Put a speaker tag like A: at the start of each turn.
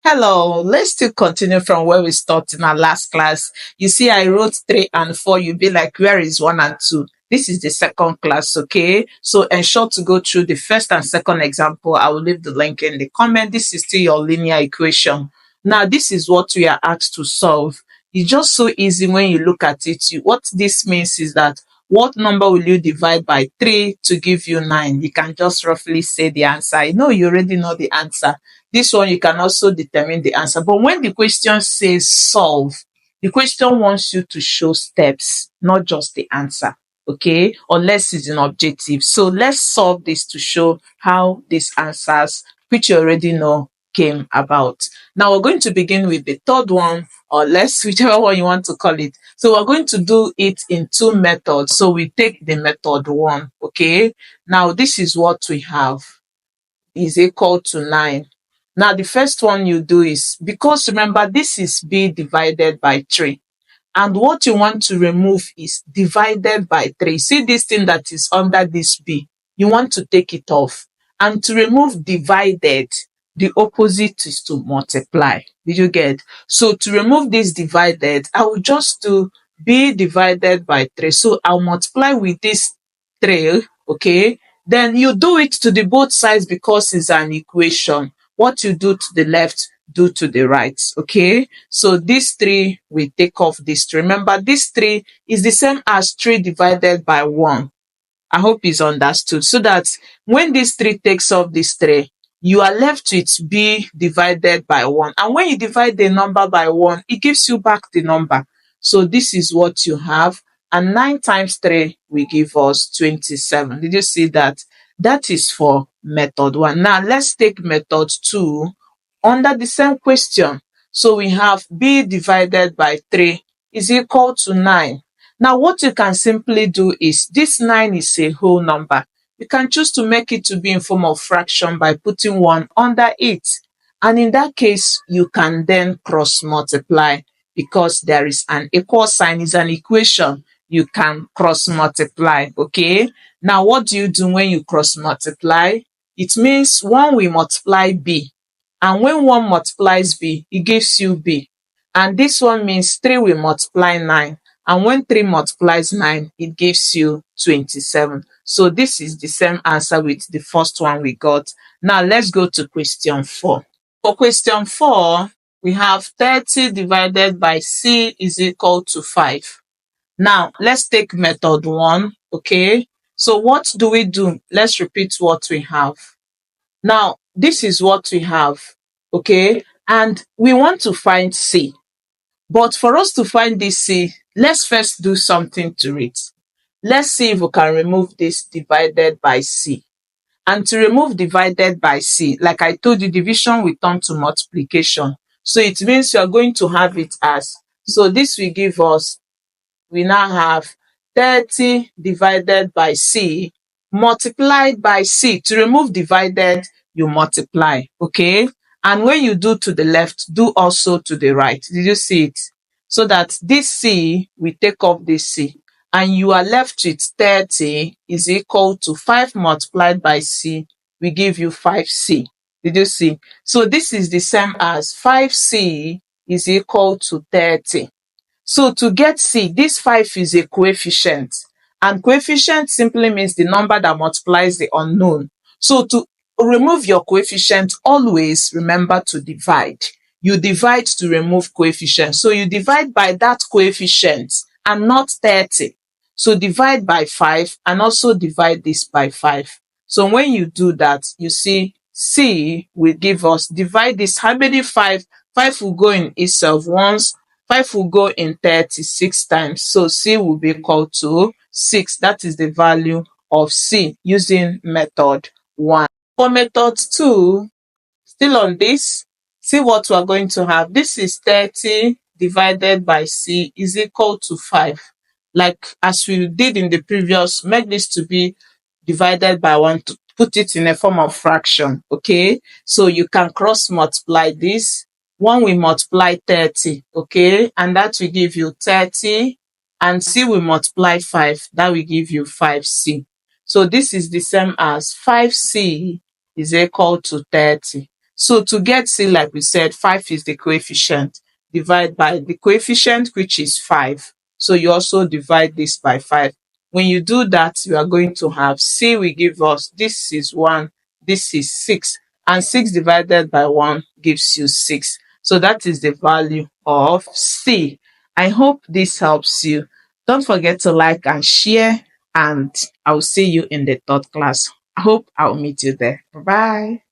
A: Hello, let's still continue from where we stopped in our last class. You see, I wrote 3 and 4. You'll be like, where is 1 and 2? This is the second class, okay? So ensure to go through the first and second example. I will leave the link in the comment. This is still your linear equation. Now, this is what we are asked to solve. It's just so easy when you look at it. What this means is that what number will you divide by 3 to give you 9? You can just roughly say the answer. I know you already know the answer. This one, you can also determine the answer. But when the question says solve, the question wants you to show steps, not just the answer, okay? Unless it's an objective. So let's solve this to show how these answers, which you already know, came about. Now we're going to begin with the third one, or less, whichever one you want to call it. So we're going to do it in 2 methods. So we take the method 1, okay? Now this is what we have, is equal to 9. Now, the first one you do is, because remember, this is b divided by 3. And what you want to remove is divided by 3. See this thing that is under this b? You want to take it off. And to remove divided, the opposite is to multiply. Did you get? So to remove this divided, I will just do b divided by 3. So I'll multiply with this 3, okay? Then you do it to the both sides because it's an equation. What you do to the left, do to the right, okay? So this 3 will take off this 3. Remember, this 3 is the same as 3 divided by 1. I hope it's understood. So that when this 3 takes off this 3, you are left with b divided by 1. And when you divide the number by 1, it gives you back the number. So this is what you have. And 9 times 3 will give us 27. Did you see that? That is for method 1. Now let's take method 2 under the same question. So we have b divided by 3 is equal to 9. Now what you can simply do is, this 9 is a whole number. You can choose to make it to be in form of fraction by putting 1 under it. And in that case, you can then cross multiply because there is an equal sign. It's an equation. You can cross multiply, okay? Now what do you do when you cross multiply? It means 1 will multiply b. And when 1 multiplies b, it gives you b. And this one means 3 will multiply 9. And when 3 multiplies 9, it gives you 27. So this is the same answer with the first one we got. Now let's go to question 4. For question 4, we have 30 divided by c is equal to 5. Now let's take method 1, okay? So what do we do? Let's repeat what we have. Now, this is what we have, okay? And we want to find c. But for us to find this c, let's first do something to it. Let's see if we can remove this divided by c. And to remove divided by c, like I told you, division will turn to multiplication. So it means you are going to have it as, so this will give us, we now have 30 divided by c multiplied by c. To remove divided, you multiply, okay? And when you do to the left, do also to the right. Did you see it? So that this c will take off this c, and you are left with 30 is equal to 5 multiplied by c will give you 5c. Did you see? So this is the same as 5c is equal to 30. So to get c, this 5 is a coefficient. And coefficient simply means the number that multiplies the unknown. So to remove your coefficient, always remember to divide. You divide to remove coefficient. So you divide by that coefficient and not 30. So divide by 5 and also divide this by 5. So when you do that, you see c will give us, divide this, how many 5? 5 will go in itself once, 5 will go in 36 times. So c will be equal to 6. That is the value of c using method 1. For method 2, still on this, see what we are going to have. This is 30 divided by c is equal to 5. Like as we did in the previous, make this to be divided by 1 to put it in a form of fraction, okay? So you can cross multiply this. 1 will multiply 30, okay? And that will give you 30. And c will multiply 5. That will give you 5c. So this is the same as 5c is equal to 30. So to get C, like we said, 5 is the coefficient. Divide by the coefficient, which is 5. So you also divide this by 5. When you do that, you are going to have C will give us, this is 1, this is 6, and 6 divided by 1 gives you 6. So that is the value of C. I hope this helps you. Don't forget to like and share, and I'll see you in the third class. I hope I'll meet you there. Bye bye.